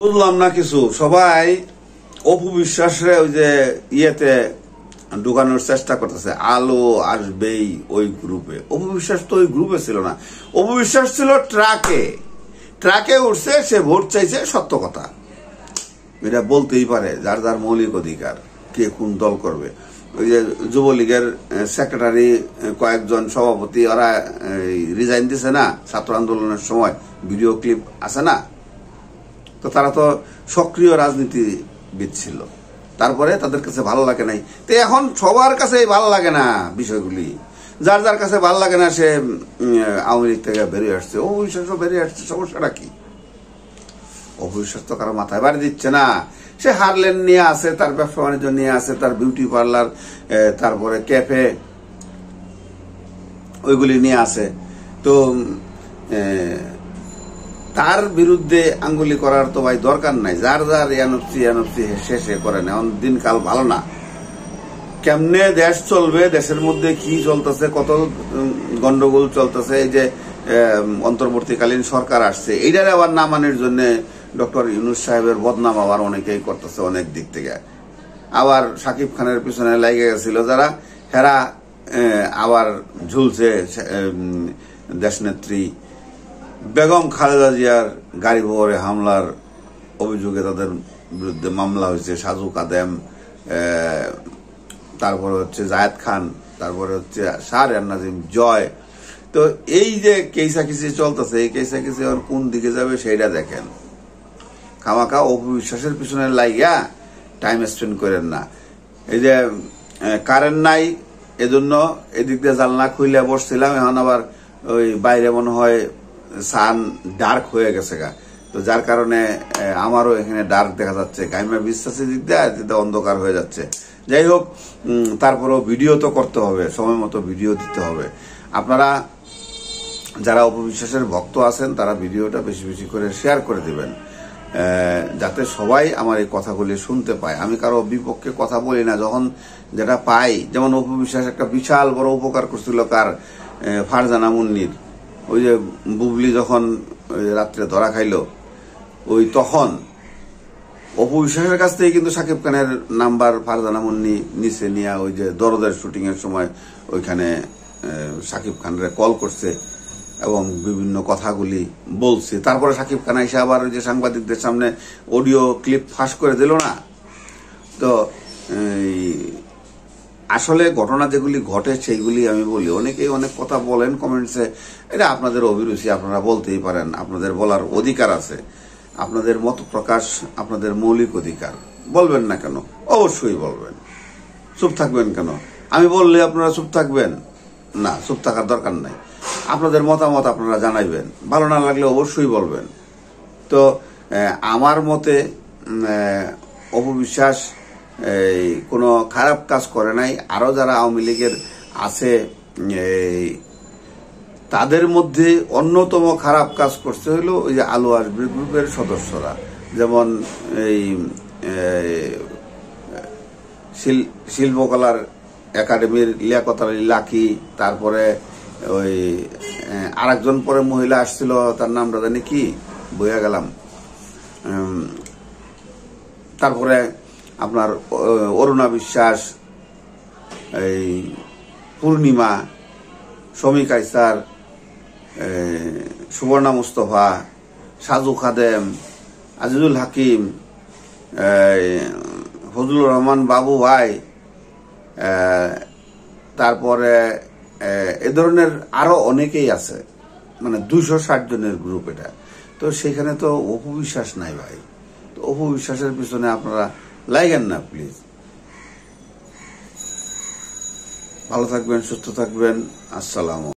বুঝলাম না কিছু। সবাই অপু বিশ্বাসে ওই যে ইয়েতে ঢুকানোর চেষ্টা করতেছে, আলো আসবেই ওই গ্রুপে। অপু বিশ্বাস তো ওই গ্রুপে ছিল না, অপু বিশ্বাস ছিল ট্রাকে উঠছে, সে ভোট চাইছে। সত্য কথা, এটা বলতেই পারে, যার যার মৌলিক অধিকার, কে কোন দল করবে। ওই যে যুবলীগের সেক্রেটারি, কয়েকজন সভাপতি, ওরা রিজাইন দিছে না ছাত্র আন্দোলনের সময়, ভিডিও ক্লিপ আছে না, তো তারা তো সক্রিয় রাজনীতিবিদ ছিল। তারপরে তাদের কাছে ভালো লাগে নাই, তো এখন সবার কাছে ভালো লাগে না বিষয়গুলি। যার যার কাছে ভালো লাগে না সে আওয়ামী লীগ থেকে বেরিয়ে আসছে, অবিশ্বাসও বেরিয়ে আসছে। সমস্যাটা কি? অবিশ্বাস তো কারো মাথায় বাড়ি দিচ্ছে না। সে হারলেন নিয়ে আছে, তার ব্যবসা বাণিজ্য নিয়ে আছে, তার বিউটি পার্লার, তারপরে ক্যাফে, ওইগুলি নিয়ে আছে। তো তার বিরুদ্ধে আঙ্গুলি করার তো ভাই দরকার নাই। যার যার ইয়ানফসি শেষে করেন। এখন দিনকাল ভালো না, কেমনে দেশ চলবে, দেশের মধ্যে কি চলতেছে, কত গন্ডগোল চলতেছে। এই যে অন্তর্বর্তীকালীন সরকার আসছে, এইটার আবার না মানের জন্য ডক্টর ইউনূস সাহেবের বদনাম আবার অনেকেই করতেছে অনেক দিক থেকে। আবার সাকিব খানের পিছনে লেগে গেছিল যারা, হেরা আবার ঝুলছে দেশনেত্রী বেগম খালেদা জিয়ার গাড়ি বহরে হামলার অভিযোগে তাদের বিরুদ্ধে মামলা হয়েছে। সাজু কাদেম, তারপরে হচ্ছে জায়েদ খান, তারপরে হচ্ছে শাহরিয়ার নাজিম, জয়। তো এই যে কেসাকিসি চলতেছে, এই কেসাকিসি কোন দিকে যাবে সেইটা দেখেন। খামাখা অপু বিশ্বাসের পিছনে লাইগা টাইম স্পেন্ড করেন না। এই যে কারেন্ট নাই, এজন্য এদিক দিয়ে জানলা খুইলে বসছিলাম, এখন আবার ওই বাইরে মনে হয় সান ডার্ক হয়ে গেছে গা, তো যার কারণে আমারও এখানে ডার্ক দেখা যাচ্ছে। গাইমা বিশ্বাসের দিক দিয়ে অন্ধকার হয়ে যাচ্ছে। যাই হোক, তারপরেও ভিডিও তো করতে হবে, সময় মতো ভিডিও দিতে হবে। আপনারা যারা অপু বিশ্বাসের ভক্ত আছেন তারা ভিডিওটা বেশি বেশি করে শেয়ার করে দিবেন, যাতে সবাই আমার এই কথাগুলি শুনতে পায়। আমি কারো বিপক্ষে কথা বলি না, যখন যেটা পাই। যেমন অপু বিশ্বাস একটা বিশাল বড় উপকার করছিল কার, ফারজানা মুন্নির। ওই যে বুবলি যখন রাত্রে ধরা খাইল, ওই তখন অপু বিশ্বাসের কাছ থেকে কিন্তু সাকিব খানের নাম্বার ফারজানা মুন্নি নিচে নিয়ে ওই যে দরদের শুটিং এর সময় ওইখানে সাকিব খানরে কল করছে এবং বিভিন্ন কথাগুলি বলছে। তারপরে সাকিব খান এসে আবার ওই যে সাংবাদিকদের সামনে অডিও ক্লিপ ফাঁস করে দিল না। তো আসলে ঘটনা যেগুলি ঘটে সেইগুলি আমি বলি। অনেকেই অনেক কথা বলেন কমেন্টসে, এটা আপনাদের অভিরুচি, আপনারা বলতেই পারেন, আপনাদের বলার অধিকার আছে। আপনাদের মত প্রকাশ আপনাদের মৌলিক অধিকার, বলবেন না কেন? অবশ্যই বলবেন। চুপ থাকবেন কেন? আমি বললে আপনারা চুপ থাকবেন না? চুপ থাকার দরকার নাই। আপনাদের মতামত আপনারা জানাইবেন, ভালো না লাগলে অবশ্যই বলবেন। তো আমার মতে অপু বিশ্বাস কোনো খারাপ কাজ করে নাই। আরো যারা আওয়ামী লীগের আছে তাদের মধ্যে অন্যতম খারাপ কাজ করতে হইল ওই যে আলো আসবে গ্রুপের সদস্যরা, যেমন এই শিল্পকলার একাডেমির লিয়াকত আলী লাকি, তারপরে ওই আরেকজন পরে মহিলা আসছিল, তার নামটা জানি কি, বইয়া গেলাম। তারপরে আপনার অরুণা বিশ্বাস, এই পূর্ণিমা, শমী কায়সার, সুবর্ণা মুস্তফা, সাজু খাদেম, আজিজুল হাকিম, ফজলুর রহমান বাবু ভাই, তারপরে এ ধরনের আরো অনেকেই আছে। মানে 260 জনের গ্রুপ এটা। তো সেখানে তো অপু বিশ্বাস নাই ভাই। তো অপু বিশ্বাসের পিছনে আপনারা লাগেন না প্লিজ। ভালো থাকবেন, সুস্থ থাকবেন। আসসালাম।